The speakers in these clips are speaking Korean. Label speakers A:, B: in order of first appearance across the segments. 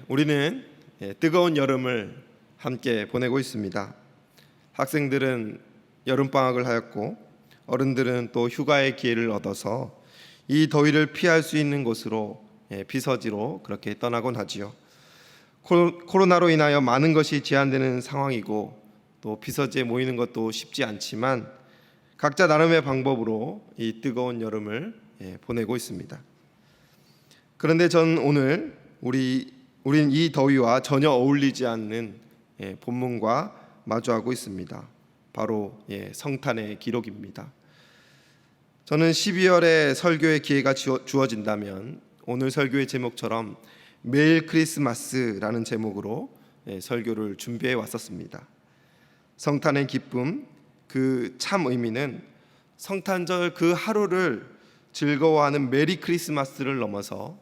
A: 우리는 뜨거운 여름을 함께 보내고 있습니다. 학생들은 여름방학을 하였고 어른들은 또 휴가의 기회를 얻어서 이 더위를 피할 수 있는 곳으로 피서지로 그렇게 떠나곤 하지요. 코로나로 인하여 많은 것이 제한되는 상황이고 또 피서지에 모이는 것도 쉽지 않지만 각자 나름의 방법으로 이 뜨거운 여름을 보내고 있습니다. 그런데 전 오늘 우린 이 더위와 전혀 어울리지 않는 본문과 마주하고 있습니다. 바로 성탄의 기록입니다. 저는 12월에 설교의 기회가 주어진다면 오늘 설교의 제목처럼 매일 크리스마스라는 제목으로 설교를 준비해 왔었습니다. 성탄의 기쁨, 그 참 의미는 성탄절 그 하루를 즐거워하는 메리 크리스마스를 넘어서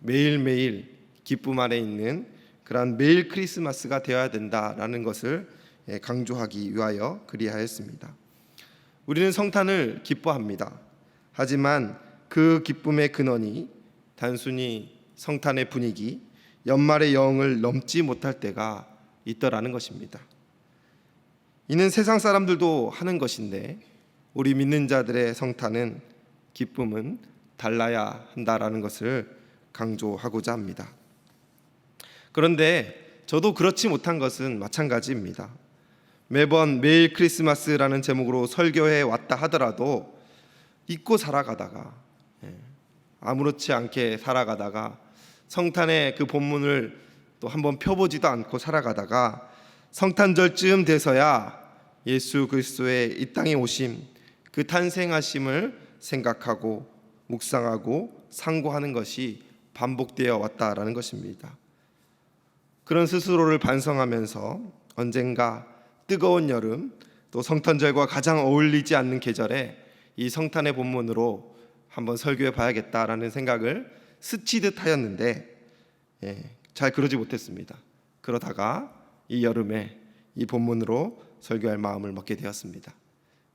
A: 매일매일 기쁨 안에 있는 그러한 매일 크리스마스가 되어야 된다라는 것을 강조하기 위하여 그리하였습니다. 우리는 성탄을 기뻐합니다. 하지만 그 기쁨의 근원이 단순히 성탄의 분위기, 연말의 영을 넘지 못할 때가 있더라는 것입니다. 이는 세상 사람들도 하는 것인데 우리 믿는 자들의 성탄은 기쁨은 달라야 한다라는 것을 강조하고자 합니다. 그런데 저도 그렇지 못한 것은 마찬가지입니다. 매번 매일 크리스마스라는 제목으로 설교해 왔다 하더라도 잊고 살아가다가 아무렇지 않게 살아가다가 성탄의 그 본문을 또 한번 펴보지도 않고 살아가다가 성탄절쯤 돼서야 예수 그리스도의 이 땅에 오심, 그 탄생하심을 생각하고 묵상하고 상고하는 것이 반복되어 왔다라는 것입니다. 그런 스스로를 반성하면서 언젠가 뜨거운 여름, 또 성탄절과 가장 어울리지 않는 계절에 이 성탄의 본문으로 한번 설교해 봐야겠다라는 생각을 스치듯 하였는데 잘 그러지 못했습니다. 그러다가 이 여름에 이 본문으로 설교할 마음을 먹게 되었습니다.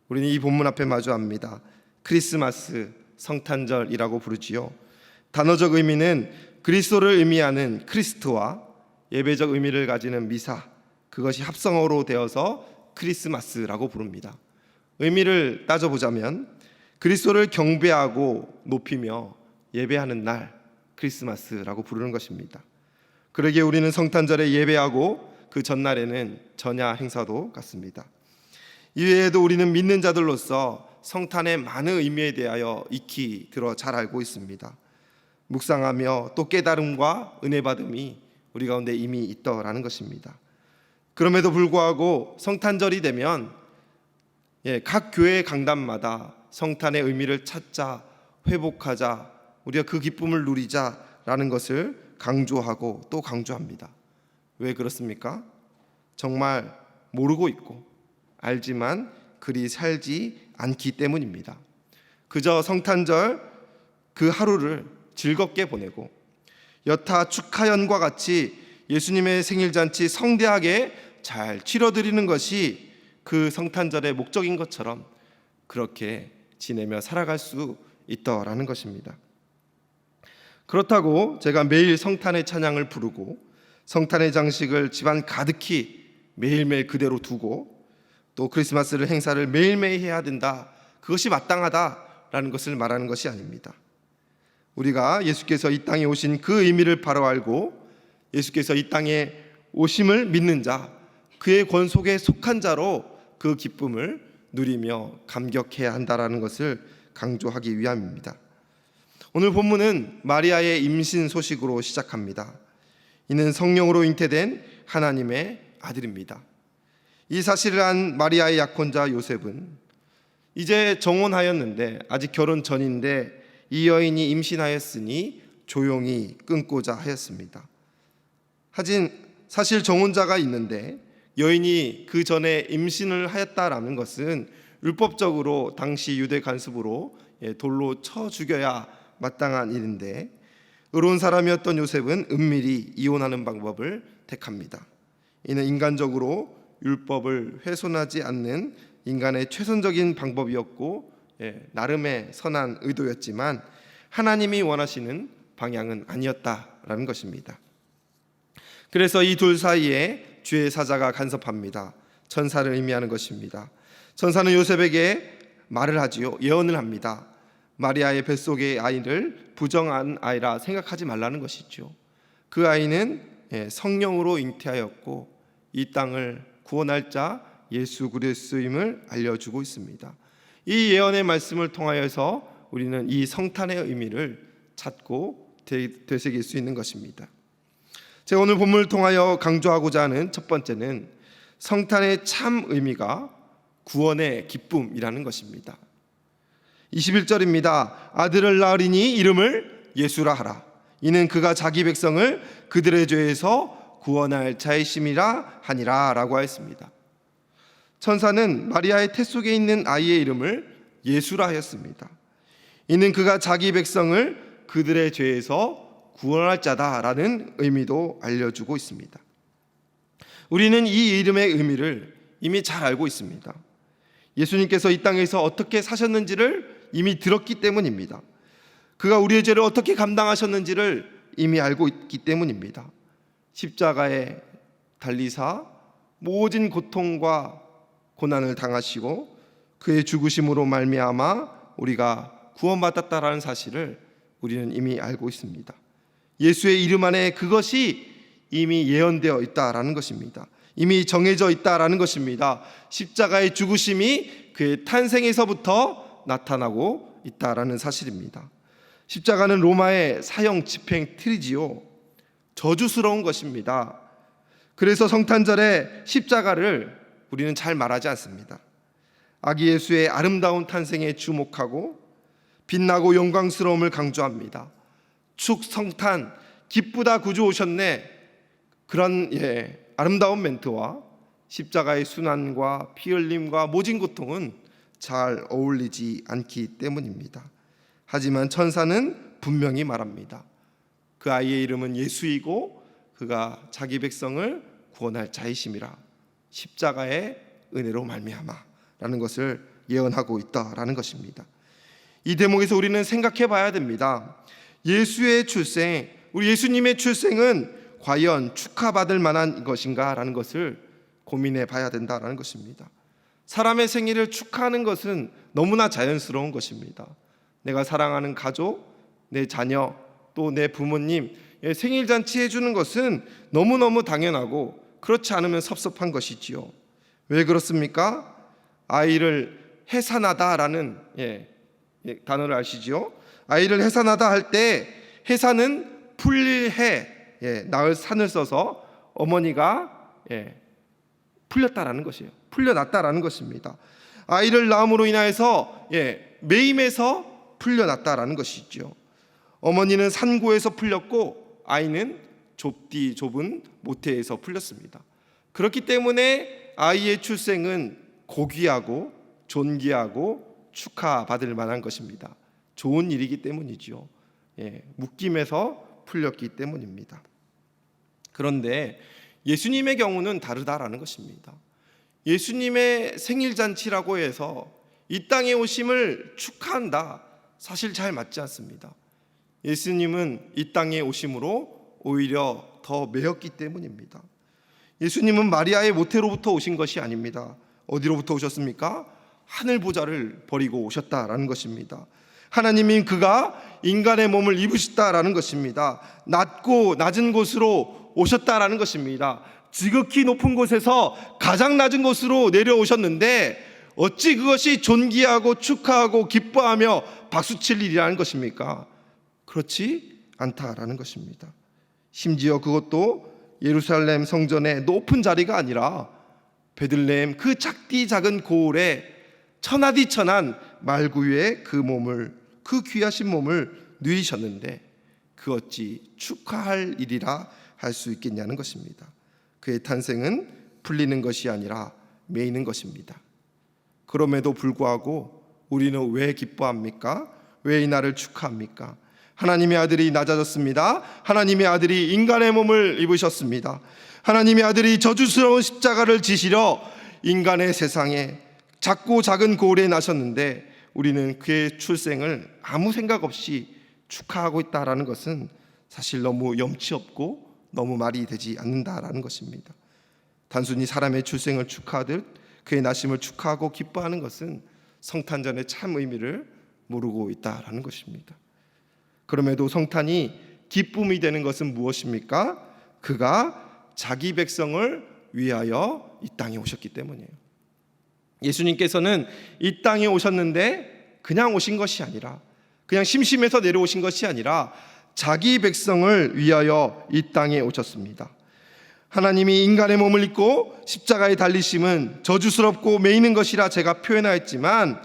A: 우리는 이 본문 앞에 마주합니다. 크리스마스, 성탄절이라고 부르지요. 단어적 의미는 그리스도를 의미하는 크리스트와 예배적 의미를 가지는 미사, 그것이 합성어로 되어서 크리스마스라고 부릅니다. 의미를 따져보자면 그리스도를 경배하고 높이며 예배하는 날, 크리스마스라고 부르는 것입니다. 그러기에 우리는 성탄절에 예배하고 그 전날에는 전야 행사도 갖습니다. 이외에도 우리는 믿는 자들로서 성탄의 많은 의미에 대하여 익히 들어 잘 알고 있습니다. 묵상하며 또 깨달음과 은혜 받음이 우리 가운데 이미 있더라는 것입니다. 그럼에도 불구하고 성탄절이 되면 각 교회 강단마다 성탄의 의미를 찾자, 회복하자, 우리가 그 기쁨을 누리자라는 것을 강조하고 또 강조합니다. 왜 그렇습니까? 정말 모르고 있고 알지만 그리 살지 않기 때문입니다. 그저 성탄절 그 하루를 즐겁게 보내고 여타 축하연과 같이 예수님의 생일잔치 성대하게 잘 치러드리는 것이 그 성탄절의 목적인 것처럼 그렇게 지내며 살아갈 수 있더라는 것입니다. 그렇다고 제가 매일 성탄의 찬양을 부르고 성탄의 장식을 집안 가득히 매일매일 그대로 두고 또 크리스마스를 행사를 매일매일 해야 된다, 그것이 마땅하다라는 것을 말하는 것이 아닙니다. 우리가 예수께서 이 땅에 오신 그 의미를 바로 알고 예수께서 이 땅에 오심을 믿는 자, 그의 권속에 속한 자로 그 기쁨을 누리며 감격해야 한다라는 것을 강조하기 위함입니다. 오늘 본문은 마리아의 임신 소식으로 시작합니다. 이는 성령으로 잉태된 하나님의 아들입니다. 이 사실을 안 마리아의 약혼자 요셉은 이제 정혼하였는데 아직 결혼 전인데 이 여인이 임신하였으니 조용히 끊고자 하였습니다. 하진 사실 정혼자가 있는데 여인이 그 전에 임신을 하였다라는 것은 율법적으로 당시 유대 관습으로 돌로 쳐 죽여야 마땅한 일인데 의로운 사람이었던 요셉은 은밀히 이혼하는 방법을 택합니다. 이는 인간적으로 율법을 훼손하지 않는 인간의 최선적인 방법이었고 나름의 선한 의도였지만 하나님이 원하시는 방향은 아니었다라는 것입니다. 그래서 이 둘 사이에 주의 사자가 간섭합니다. 천사를 의미하는 것입니다. 천사는 요셉에게 말을 하지요. 예언을 합니다. 마리아의 뱃속의 아이를 부정한 아이라 생각하지 말라는 것이죠. 그 아이는 성령으로 잉태하였고 이 땅을 구원할 자 예수 그리스도임을 알려주고 있습니다. 이 예언의 말씀을 통하여서 우리는 이 성탄의 의미를 찾고 되새길 수 있는 것입니다. 제가 오늘 본문을 통하여 강조하고자 하는 첫 번째는 성탄의 참 의미가 구원의 기쁨이라는 것입니다. 21절입니다. 아들을 낳으리니 이름을 예수라 하라. 이는 그가 자기 백성을 그들의 죄에서 구원할 자이심이라 하니라 라고 하였습니다. 천사는 마리아의 태 속에 있는 아이의 이름을 예수라 하였습니다. 이는 그가 자기 백성을 그들의 죄에서 구원할 자다라는 의미도 알려주고 있습니다. 우리는 이 이름의 의미를 이미 잘 알고 있습니다. 예수님께서 이 땅에서 어떻게 사셨는지를 이미 들었기 때문입니다. 그가 우리의 죄를 어떻게 감당하셨는지를 이미 알고 있기 때문입니다. 십자가에 달리사 모진 고통과 고난을 당하시고 그의 죽으심으로 말미암아 우리가 구원받았다라는 사실을 우리는 이미 알고 있습니다. 예수의 이름 안에 그것이 이미 예언되어 있다라는 것입니다. 이미 정해져 있다라는 것입니다. 십자가의 죽으심이 그의 탄생에서부터 나타나고 있다라는 사실입니다. 십자가는 로마의 사형 집행 틀이지요. 저주스러운 것입니다. 그래서 성탄절에 십자가를 우리는 잘 말하지 않습니다. 아기 예수의 아름다운 탄생에 주목하고 빛나고 영광스러움을 강조합니다. 축성탄 기쁘다 구주 오셨네, 그런 아름다운 멘트와 십자가의 순환과 피 흘림과 모진 고통은 잘 어울리지 않기 때문입니다. 하지만 천사는 분명히 말합니다. 그 아이의 이름은 예수이고 그가 자기 백성을 구원할 자이심이라, 십자가의 은혜로 말미암아라는 것을 예언하고 있다라는 것입니다. 이 대목에서 우리는 생각해 봐야 됩니다. 예수의 출생, 우리 예수님의 출생은 과연 축하받을 만한 것인가 라는 것을 고민해 봐야 된다라는 것입니다. 사람의 생일을 축하하는 것은 너무나 자연스러운 것입니다. 내가 사랑하는 가족, 내 자녀, 또 내 부모님 생일 잔치 해주는 것은 너무너무 당연하고 그렇지 않으면 섭섭한 것이지요. 왜 그렇습니까? 아이를 해산하다라는 단어를 아시죠? 아이를 해산하다 할 때 해산은 풀릴 해, 낳을 산을 써서 어머니가 풀렸다라는 것이에요. 풀려났다라는 것입니다. 아이를 낳음으로 인하여서 매임에서 풀려났다라는 것이죠. 어머니는 산고에서 풀렸고 아이는 좁은 모태에서 풀렸습니다. 그렇기 때문에 아이의 출생은 고귀하고 존귀하고 축하받을 만한 것입니다. 좋은 일이기 때문이죠. 묶임에서 풀렸기 때문입니다. 그런데 예수님의 경우는 다르다라는 것입니다. 예수님의 생일잔치라고 해서 이 땅에 오심을 축하한다, 사실 잘 맞지 않습니다. 예수님은 이 땅에 오심으로 오히려 더 매였기 때문입니다. 예수님은 마리아의 모태로부터 오신 것이 아닙니다. 어디로부터 오셨습니까? 하늘 보좌를 버리고 오셨다라는 것입니다. 하나님인 그가 인간의 몸을 입으셨다라는 것입니다. 낮고 낮은 곳으로 오셨다라는 것입니다. 지극히 높은 곳에서 가장 낮은 곳으로 내려오셨는데 어찌 그것이 존귀하고 축하하고 기뻐하며 박수칠 일이라는 것입니까? 그렇지 않다라는 것입니다. 심지어 그것도 예루살렘 성전의 높은 자리가 아니라 베들레헴 그 작디 작은 고을에 천하디천한 말구유에 그 귀하신 몸을 누이셨는데 그 어찌 축하할 일이라 할 수 있겠냐는 것입니다. 그의 탄생은 풀리는 것이 아니라 매이는 것입니다. 그럼에도 불구하고 우리는 왜 기뻐합니까? 왜 이 날을 축하합니까? 하나님의 아들이 낮아졌습니다. 하나님의 아들이 인간의 몸을 입으셨습니다. 하나님의 아들이 저주스러운 십자가를 지시려 인간의 세상에 작고 작은 고을에 나셨는데 우리는 그의 출생을 아무 생각 없이 축하하고 있다라는 것은 사실 너무 염치 없고 너무 말이 되지 않는다라는 것입니다. 단순히 사람의 출생을 축하하듯 그의 나심을 축하하고 기뻐하는 것은 성탄절의 참 의미를 모르고 있다라는 것입니다. 그럼에도 성탄이 기쁨이 되는 것은 무엇입니까? 그가 자기 백성을 위하여 이 땅에 오셨기 때문이에요. 예수님께서는 이 땅에 오셨는데 그냥 오신 것이 아니라, 그냥 심심해서 내려오신 것이 아니라 자기 백성을 위하여 이 땅에 오셨습니다. 하나님이 인간의 몸을 입고 십자가에 달리심은 저주스럽고 매이는 것이라 제가 표현하였지만,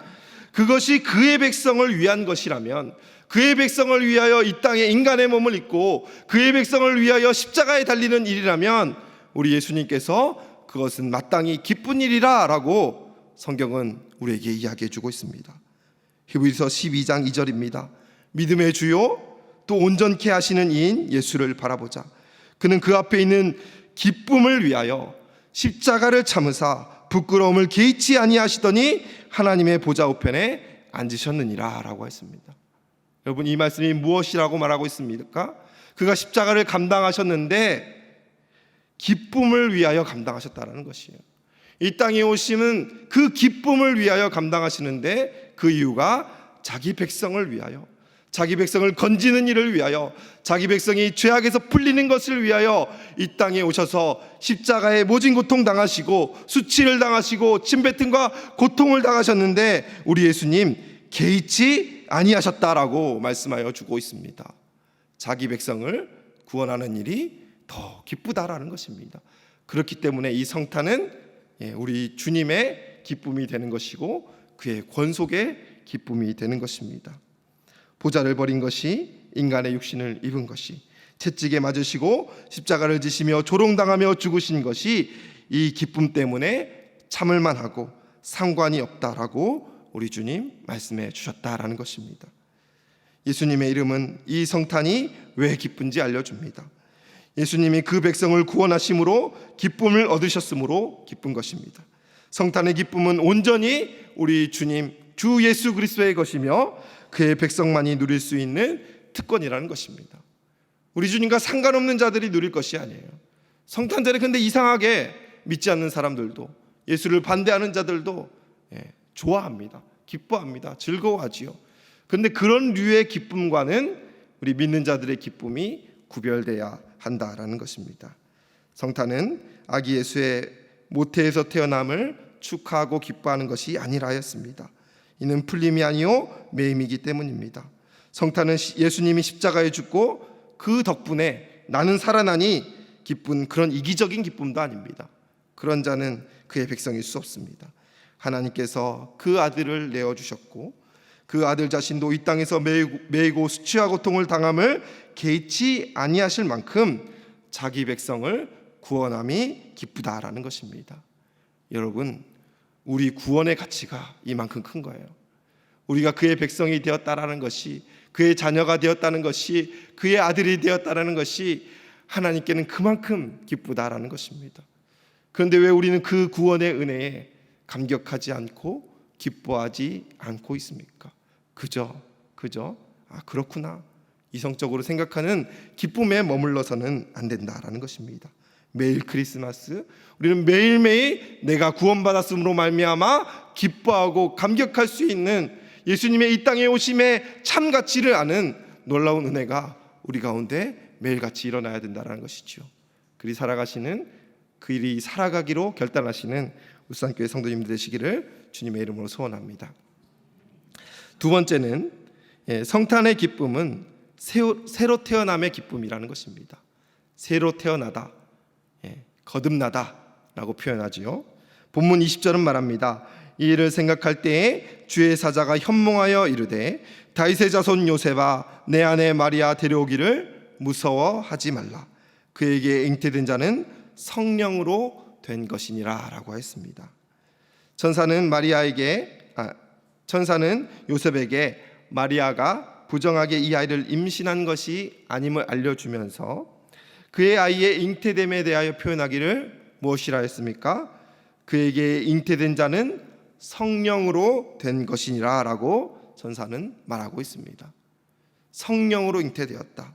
A: 그것이 그의 백성을 위한 것이라면, 그의 백성을 위하여 이 땅에 인간의 몸을 입고 그의 백성을 위하여 십자가에 달리는 일이라면 우리 예수님께서 그것은 마땅히 기쁜 일이라 라고 성경은 우리에게 이야기해 주고 있습니다. 히브리서 12장 2절입니다. 믿음의 주요 또 온전케 하시는 이인 예수를 바라보자. 그는 그 앞에 있는 기쁨을 위하여 십자가를 참으사 부끄러움을 개의치 아니하시더니 하나님의 보좌 우편에 앉으셨느니라 라고 했습니다. 여러분, 이 말씀이 무엇이라고 말하고 있습니까? 그가 십자가를 감당하셨는데 기쁨을 위하여 감당하셨다는 것이에요. 이 땅에 오심은 그 기쁨을 위하여 감당하시는데, 그 이유가 자기 백성을 위하여, 자기 백성을 건지는 일을 위하여, 자기 백성이 죄악에서 풀리는 것을 위하여 이 땅에 오셔서 십자가에 모진 고통 당하시고 수치를 당하시고 침뱉음과 고통을 당하셨는데 우리 예수님 개의치 아니하셨다라고 말씀하여 주고 있습니다. 자기 백성을 구원하는 일이 더 기쁘다라는 것입니다. 그렇기 때문에 이 성탄은 우리 주님의 기쁨이 되는 것이고 그의 권속의 기쁨이 되는 것입니다. 보좌를 버린 것이, 인간의 육신을 입은 것이, 채찍에 맞으시고 십자가를 지시며 조롱당하며 죽으신 것이 이 기쁨 때문에 참을만 하고 상관이 없다라고 우리 주님 말씀해 주셨다라는 것입니다. 예수님의 이름은 이 성탄이 왜 기쁜지 알려줍니다. 예수님이 그 백성을 구원하심으로 기쁨을 얻으셨으므로 기쁜 것입니다. 성탄의 기쁨은 온전히 우리 주님 주 예수 그리스도의 것이며 그의 백성만이 누릴 수 있는 특권이라는 것입니다. 우리 주님과 상관없는 자들이 누릴 것이 아니에요. 성탄절에 근데 이상하게 믿지 않는 사람들도, 예수를 반대하는 자들도 좋아합니다. 기뻐합니다. 즐거워하지요. 그런데 그런 류의 기쁨과는 우리 믿는 자들의 기쁨이 구별돼야 한다라는 것입니다. 성탄은 아기 예수의 모태에서 태어남을 축하하고 기뻐하는 것이 아니라 하였습니다. 이는 풀림이 아니요 매임이기 때문입니다. 성탄은 예수님이 십자가에 죽고 그 덕분에 나는 살아나니 기쁜 그런 이기적인 기쁨도 아닙니다. 그런 자는 그의 백성일 수 없습니다. 하나님께서 그 아들을 내어주셨고 그 아들 자신도 이 땅에서 매이고 수치와 고통을 당함을 개의치 아니하실 만큼 자기 백성을 구원함이 기쁘다라는 것입니다. 여러분, 우리 구원의 가치가 이만큼 큰 거예요. 우리가 그의 백성이 되었다라는 것이, 그의 자녀가 되었다는 것이, 그의 아들이 되었다라는 것이 하나님께는 그만큼 기쁘다라는 것입니다. 그런데 왜 우리는 그 구원의 은혜에 감격하지 않고 기뻐하지 않고 있습니까? 그저 그렇구나, 이성적으로 생각하는 기쁨에 머물러서는 안 된다라는 것입니다. 매일 크리스마스, 우리는 매일매일 내가 구원받았음으로 말미암아 기뻐하고 감격할 수 있는 예수님의 이 땅에 오심의 참 가치를 아는 놀라운 은혜가 우리 가운데 매일같이 일어나야 된다는 것이죠. 그리 살아가시는, 그리 살아가기로 결단하시는 울산교회 성도님들 되시기를 주님의 이름으로 소원합니다. 두 번째는 성탄의 기쁨은 새로 태어남의 기쁨이라는 것입니다. 새로 태어나다, 거듭나다 라고 표현하지요. 본문 20절은 말합니다. 이 일을 생각할 때에 주의 사자가 현몽하여 이르되 다윗의 자손 요셉아 내 아내 마리아 데려오기를 무서워하지 말라. 그에게 잉태된 자는 성령으로 된 것이니라 라고 했습니다. 천사는 요셉에게 마리아가 부정하게 이 아이를 임신한 것이 아님을 알려주면서 그의 아이의 잉태됨에 대하여 표현하기를 무엇이라 했습니까? 그에게 잉태된 자는 성령으로 된 것이니라 라고 천사는 말하고 있습니다. 성령으로 잉태되었다.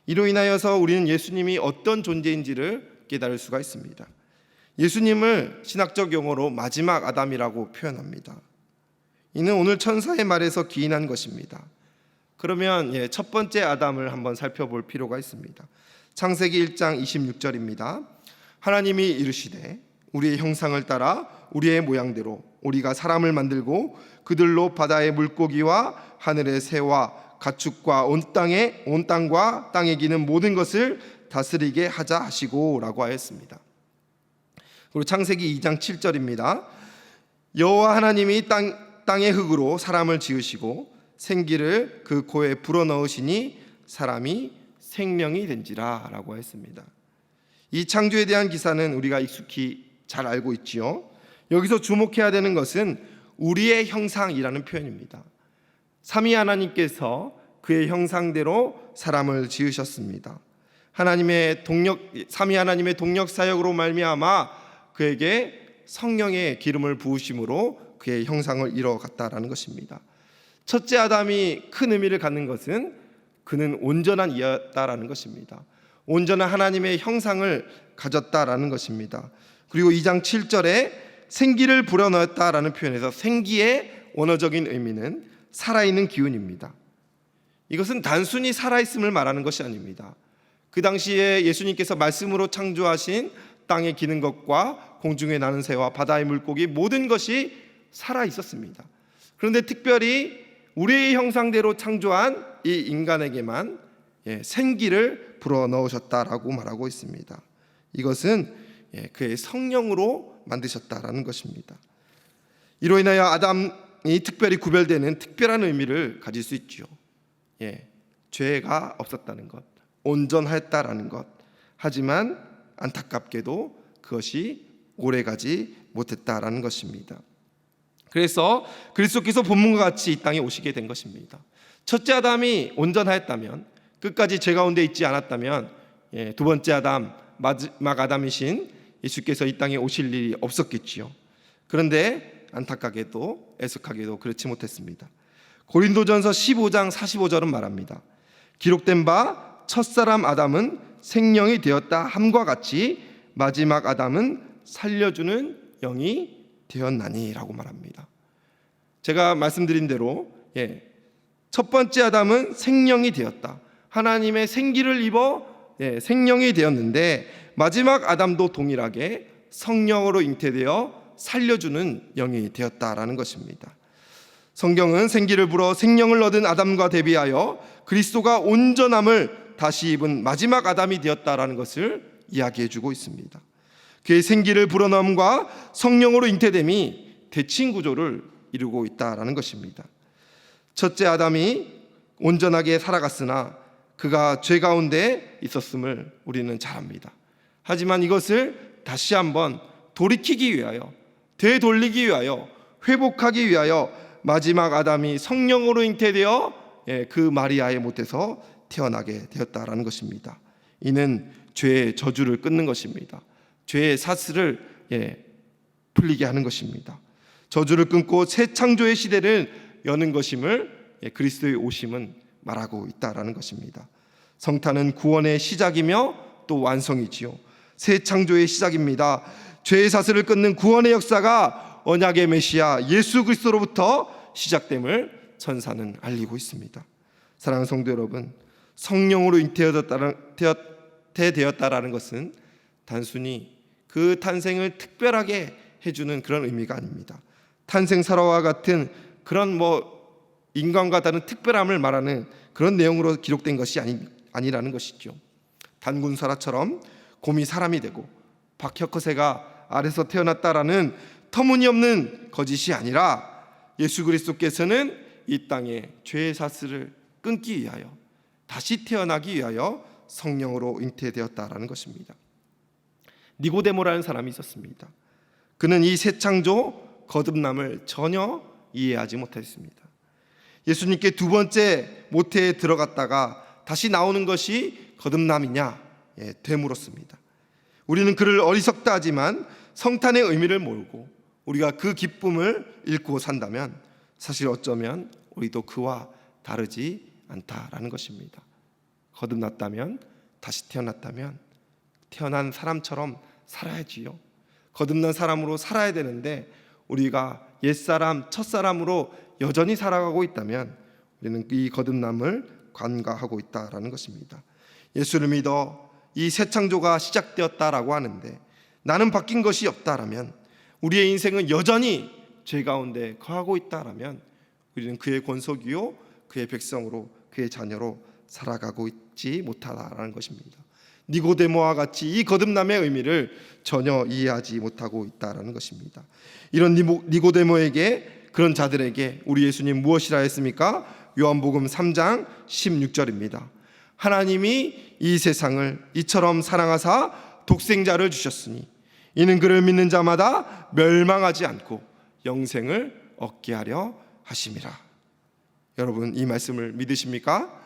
A: 이로 인하여서 우리는 예수님이 어떤 존재인지를 깨달을 수가 있습니다. 예수님을 신학적 용어로 마지막 아담이라고 표현합니다. 이는 오늘 천사의 말에서 기인한 것입니다. 그러면 첫 번째 아담을 한번 살펴볼 필요가 있습니다. 창세기 1장 26절입니다. 하나님이 이르시되 우리의 형상을 따라 우리의 모양대로 우리가 사람을 만들고 그들로 바다의 물고기와 하늘의 새와 가축과 온 땅과 땅에 기는 모든 것을 다스리게 하자 하시고 라고 하였습니다. 그리고 창세기 2장 7절입니다. 여호와 하나님이 땅의 흙으로 사람을 지으시고 생기를 그 코에 불어넣으시니 사람이 생명이 된지라 라고 했습니다. 이 창조에 대한 기사는 우리가 익숙히 잘 알고 있지요. 여기서 주목해야 되는 것은 우리의 형상이라는 표현입니다. 삼위 하나님께서 그의 형상대로 사람을 지으셨습니다. 삼위 하나님의 동력 사역으로 말미암아 그에게 성령의 기름을 부으심으로 그의 형상을 이뤄갔다라는 것입니다. 첫째 아담이 큰 의미를 갖는 것은 그는 온전한 이였다라는 것입니다. 온전한 하나님의 형상을 가졌다라는 것입니다. 그리고 2장 7절에 생기를 불어넣었다라는 표현에서 생기의 원어적인 의미는 살아있는 기운입니다. 이것은 단순히 살아있음을 말하는 것이 아닙니다. 그 당시에 예수님께서 말씀으로 창조하신 땅에 기는 것과 공중에 나는 새와 바다의 물고기 모든 것이 살아있었습니다. 그런데 특별히 우리의 형상대로 창조한 이 인간에게만 생기를 불어넣으셨다라고 말하고 있습니다. 이것은 그의 성령으로 만드셨다라는 것입니다. 이로 인하여 아담이 특별히 구별되는 특별한 의미를 가질 수 있죠. 죄가 없었다는 것, 온전하였다라는 것. 하지만 안타깝게도 그것이 오래가지 못했다라는 것입니다. 그래서 그리스도께서 본문과 같이 이 땅에 오시게 된 것입니다. 첫째 아담이 온전하였다면, 끝까지 죄 가운데 있지 않았다면, 두 번째 아담, 마지막 아담이신 예수께서 이 땅에 오실 일이 없었겠지요. 그런데 안타깝게도 애석하게도 그렇지 못했습니다. 고린도전서 15장 45절은 말합니다. 기록된 바 첫사람 아담은 생령이 되었다 함과 같이 마지막 아담은 살려주는 영이 되었나니 라고 말합니다. 제가 말씀드린 대로 첫 번째 아담은 생령이 되었다. 하나님의 생기를 입어 생령이 되었는데 마지막 아담도 동일하게 성령으로 잉태되어 살려주는 영이 되었다라는 것입니다. 성경은 생기를 불어 생령을 얻은 아담과 대비하여 그리스도가 온전함을 다시 입은 마지막 아담이 되었다라는 것을 이야기해주고 있습니다. 그의 생기를 불어넣음과 성령으로 잉태됨이 대칭 구조를 이루고 있다라는 것입니다. 첫째 아담이 온전하게 살아갔으나 그가 죄 가운데 있었음을 우리는 잘 압니다. 하지만 이것을 다시 한번 돌이키기 위하여, 되돌리기 위하여, 회복하기 위하여 마지막 아담이 성령으로 잉태되어 그 마리아의 못에서 태어나게 되었다라는 것입니다. 이는 죄의 저주를 끊는 것입니다. 죄의 사슬을 풀리게 하는 것입니다. 저주를 끊고 새 창조의 시대를 여는 것임을 그리스도의 오심은 말하고 있다라는 것입니다. 성탄은 구원의 시작이며 또 완성이지요. 새 창조의 시작입니다. 죄의 사슬을 끊는 구원의 역사가 언약의 메시아 예수 그리스도로부터 시작됨을 천사는 알리고 있습니다. 사랑하는 성도 여러분, 성령으로 잉태되었다라는 것은 단순히 그 탄생을 특별하게 해주는 그런 의미가 아닙니다. 탄생사라와 같은 그런 인간과 다른 특별함을 말하는 그런 내용으로 기록된 것이 아니라는 것이죠. 단군사라처럼 곰이 사람이 되고 박혁거새가 알에서 태어났다라는 터무니없는 거짓이 아니라 예수 그리스도께서는 이 땅에 죄의 사슬을 끊기 위하여 다시 태어나기 위하여 성령으로 잉태되었다라는 것입니다. 니고데모라는 사람이 있었습니다. 그는 이 새 창조 거듭남을 전혀 이해하지 못했습니다. 예수님께 두 번째 모태에 들어갔다가 다시 나오는 것이 거듭남이냐 되물었습니다. 우리는 그를 어리석다 하지만 성탄의 의미를 모르고 우리가 그 기쁨을 잃고 산다면 사실 어쩌면 우리도 그와 다르지 않다라는 것입니다. 거듭났다면, 다시 태어났다면 태어난 사람처럼 살아야지요. 거듭난 사람으로 살아야 되는데 우리가 옛사람, 첫사람으로 여전히 살아가고 있다면 우리는 이 거듭남을 간과하고 있다라는 것입니다. 예수를 믿어 이 새 창조가 시작되었다라고 하는데 나는 바뀐 것이 없다라면, 우리의 인생은 여전히 죄 가운데 거하고 있다라면 우리는 그의 권속이요 그의 백성으로, 그의 자녀로 살아가고 있지 못하다라는 것입니다. 니고데모와 같이 이 거듭남의 의미를 전혀 이해하지 못하고 있다라는 것입니다. 이런 니고데모에게, 그런 자들에게 우리 예수님 무엇이라 했습니까? 요한복음 3장 16절입니다. 하나님이 이 세상을 이처럼 사랑하사 독생자를 주셨으니 이는 그를 믿는 자마다 멸망하지 않고 영생을 얻게 하려 하심이라. 여러분, 이 말씀을 믿으십니까?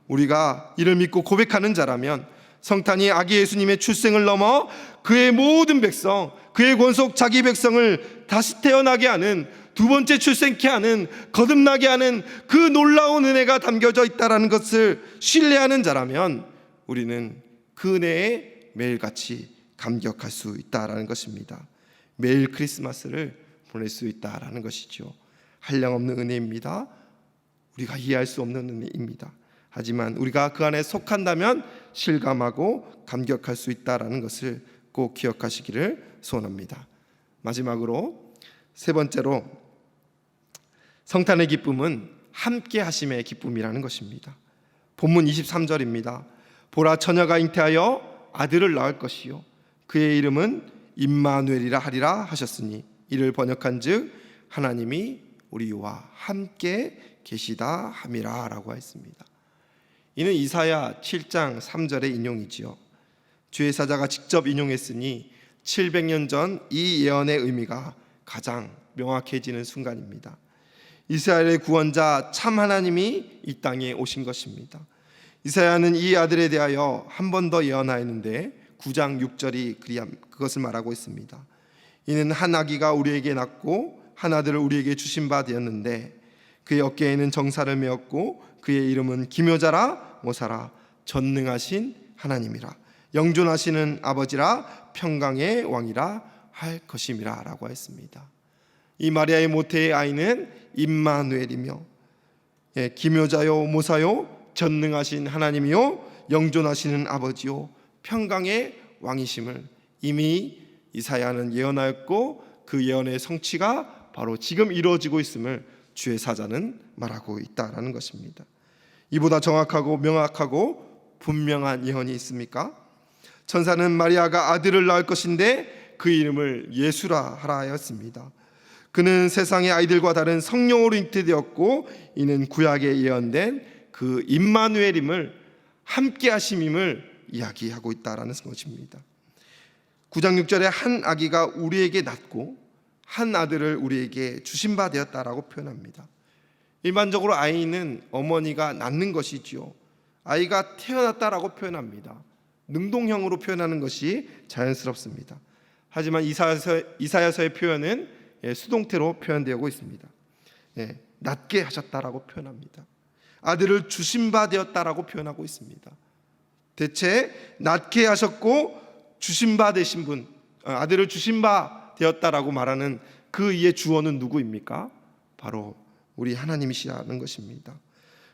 A: 우리가 이를 믿고 고백하는 자라면 성탄이 아기 예수님의 출생을 넘어 그의 모든 백성, 그의 권속 자기 백성을 다시 태어나게 하는, 두 번째 출생케 하는, 거듭나게 하는 그 놀라운 은혜가 담겨져 있다는 것을 신뢰하는 자라면 우리는 그 은혜에 매일같이 감격할 수 있다는 것입니다. 매일 크리스마스를 보낼 수 있다는 것이죠. 한량없는 은혜입니다. 우리가 이해할 수 없는 은혜입니다. 하지만 우리가 그 안에 속한다면 실감하고 감격할 수 있다는 것을 꼭 기억하시기를 소원합니다. 마지막으로 세 번째로, 성탄의 기쁨은 함께 하심의 기쁨이라는 것입니다. 본문 23절입니다. 보라, 처녀가 잉태하여 아들을 낳을 것이요 그의 이름은 임마누엘이라 하리라 하셨으니 이를 번역한즉 하나님이 우리와 함께 계시다 함이라 라고 했습니다. 이는 이사야 7장 3절의 인용이지요. 주의 사자가 직접 인용했으니 700년 전 이 예언의 의미가 가장 명확해지는 순간입니다. 이스라엘의 구원자 참 하나님이 이 땅에 오신 것입니다. 이사야는 이 아들에 대하여 한 번 더 예언하였는데 9장 6절이 그것을 말하고 있습니다. 이는 한 아기가 우리에게 낳고 한 아들을 우리에게 주신 바 되었는데 그의 어깨에는 정사를 메었고 그의 이름은 기묘자라 모사라 전능하신 하나님이라 영존하시는 아버지라 평강의 왕이라 할 것임이라 라고 했습니다. 이 마리아의 모태의 아이는 임마누엘이며, 기묘자요 모사요 전능하신 하나님이요 영존하시는 아버지요 평강의 왕이심을 이미 이사야는 예언하였고 그 예언의 성취가 바로 지금 이루어지고 있음을 주의 사자는 말하고 있다라는 것입니다. 이보다 정확하고 명확하고 분명한 예언이 있습니까? 천사는 마리아가 아들을 낳을 것인데 그 이름을 예수라 하라 하였습니다. 그는 세상의 아이들과 다른 성령으로 잉태되었고 이는 구약에 예언된 그 임마누엘임을, 함께 하심임을 이야기하고 있다라는 것입니다. 9장 6절에 한 아기가 우리에게 낳고 한 아들을 우리에게 주신 바 되었다라고 표현합니다. 일반적으로 아이는 어머니가 낳는 것이지요. 아이가 태어났다라고 표현합니다. 능동형으로 표현하는 것이 자연스럽습니다. 하지만 이사야서의 표현은 수동태로 표현되고 있습니다. 낳게 하셨다라고 표현합니다. 아들을 주신 바 되었다라고 표현하고 있습니다. 대체 낳게 하셨고 주신 바 되신 분, 아들을 주신 바 되었다라고 말하는 그 이의 주어는 누구입니까? 바로 우리 하나님이시라는 것입니다.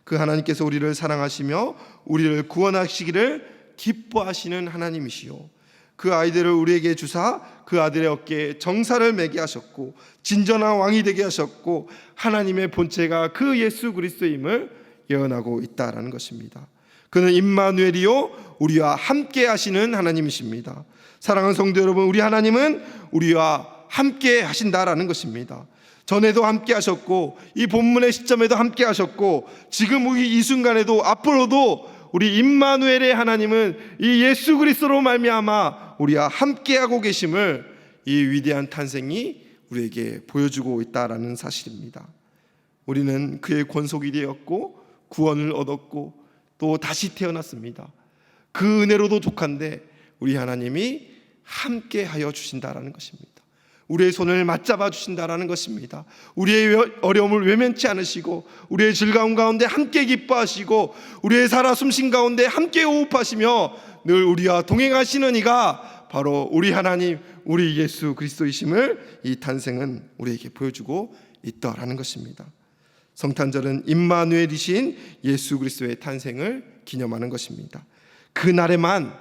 A: 그 하나님께서 우리를 사랑하시며 우리를 구원하시기를 기뻐하시는 하나님이시요 그 아이들을 우리에게 주사 그 아들의 어깨에 정사를 매게 하셨고 진전한 왕이 되게 하셨고 하나님의 본체가 그 예수 그리스도임을 예언하고 있다라는 것입니다. 그는 임마누엘이요 우리와 함께 하시는 하나님이십니다. 사랑하는 성도 여러분, 우리 하나님은 우리와 함께 하신다라는 것입니다. 전에도 함께 하셨고 이 본문의 시점에도 함께 하셨고 지금 우리 이 순간에도 앞으로도 우리 임마누엘의 하나님은 이 예수 그리스도로 말미암아 우리와 함께하고 계심을 이 위대한 탄생이 우리에게 보여주고 있다라는 사실입니다. 우리는 그의 권속이 되었고 구원을 얻었고 또 다시 태어났습니다. 그 은혜로도 족한데 우리 하나님이 함께하여 주신다라는 것입니다. 우리의 손을 맞잡아 주신다라는 것입니다. 우리의 어려움을 외면치 않으시고 우리의 즐거움 가운데 함께 기뻐하시고 우리의 살아 숨쉰 가운데 함께 호흡하시며 늘 우리와 동행하시는 이가 바로 우리 하나님, 우리 예수 그리스도이심을 이 탄생은 우리에게 보여주고 있다라는 것입니다. 성탄절은 임마누엘이신 예수 그리스도의 탄생을 기념하는 것입니다. 그날에만,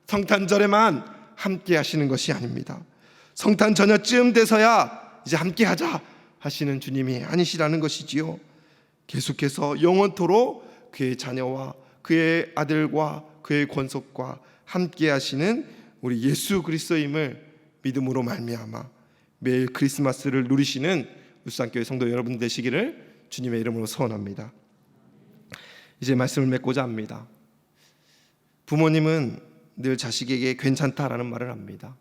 A: 성탄절에만 함께 하시는 것이 아닙니다. 성탄 전야쯤 돼서야 이제 함께 하자 하시는 주님이 아니시라는 것이지요. 계속해서 영원토록 그의 자녀와 그의 아들과 그의 권속과 함께 하시는 우리 예수 그리스도임을 믿음으로 말미암아 매일 크리스마스를 누리시는 울산교회 성도 여러분 되시기를 주님의 이름으로 소원합니다. 이제 말씀을 맺고자 합니다. 부모님은 늘 자식에게 괜찮다라는 말을 합니다.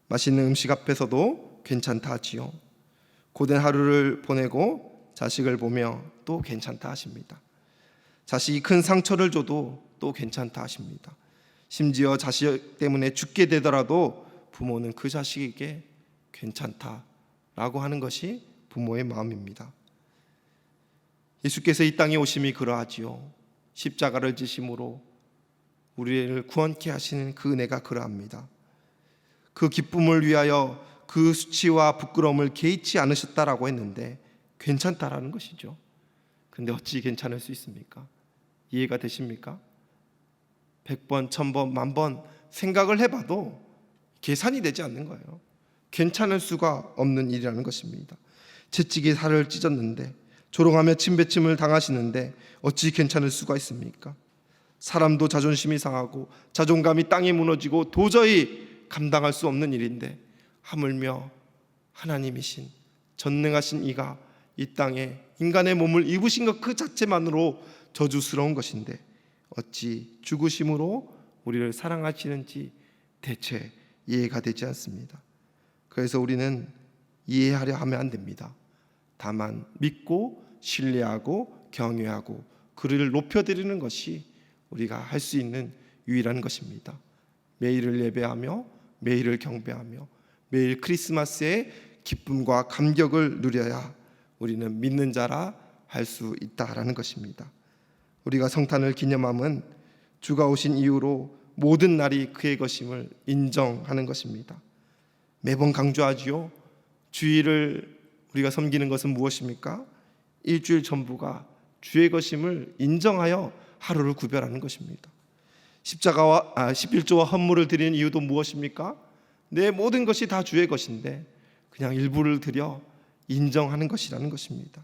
A: 맛있는 음식 앞에서도 괜찮다 하지요. 고된 하루를 보내고 자식을 보며 또 괜찮다 하십니다. 자식이 큰 상처를 줘도 또 괜찮다 하십니다. 심지어 자식 때문에 죽게 되더라도 부모는 그 자식에게 괜찮다라고 하는 것이 부모의 마음입니다. 예수께서 이 땅에 오심이 그러하지요. 십자가를 지심으로 우리를 구원케 하시는 그 은혜가 그러합니다. 그 기쁨을 위하여 그 수치와 부끄러움을 개의치 않으셨다라고 했는데 괜찮다라는 것이죠. 그런데 어찌 괜찮을 수 있습니까? 이해가 되십니까? 100번, 1000번, 10,000번 생각을 해봐도 계산이 되지 않는 거예요. 괜찮을 수가 없는 일이라는 것입니다. 채찍에 살을 찢었는데, 조롱하며 침뱉음을 당하시는데 어찌 괜찮을 수가 있습니까? 사람도 자존심이 상하고 자존감이 땅에 무너지고 도저히 감당할 수 없는 일인데 하물며 하나님이신 전능하신 이가 이 땅에 인간의 몸을 입으신 것 그 자체만으로 저주스러운 것인데 어찌 죽으심으로 우리를 사랑하시는지 대체 이해가 되지 않습니다. 그래서 우리는 이해하려 하면 안 됩니다. 다만 믿고 신뢰하고 경외하고 그를 높여드리는 것이 우리가 할 수 있는 유일한 것입니다. 매일을 예배하며 매일을 경배하며 매일 크리스마스의 기쁨과 감격을 누려야 우리는 믿는 자라 할 수 있다라는 것입니다. 우리가 성탄을 기념함은 주가 오신 이후로 모든 날이 그의 것임을 인정하는 것입니다. 매번 강조하지요. 주일을 우리가 섬기는 것은 무엇입니까? 일주일 전부가 주의 것임을 인정하여 하루를 구별하는 것입니다. 십자가와 11조와 헌물을 드리는 이유도 무엇입니까? 내 모든 것이 다 주의 것인데 그냥 일부를 드려 인정하는 것이라는 것입니다.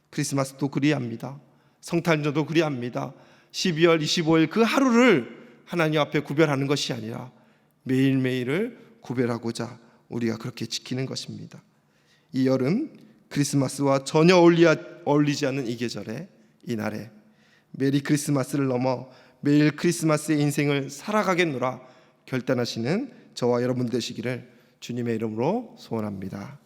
A: 크리스마스도 그리합니다. 성탄절도 그리합니다. 12월 25일 그 하루를 하나님 앞에 구별하는 것이 아니라 매일매일을 구별하고자 우리가 그렇게 지키는 것입니다. 이 여름 크리스마스와 전혀 어울리지 않는 이 계절에, 이 날에 메리 크리스마스를 넘어 매일 크리스마스의 인생을 살아가겠노라 결단하시는 저와 여러분 되시기를 주님의 이름으로 소원합니다.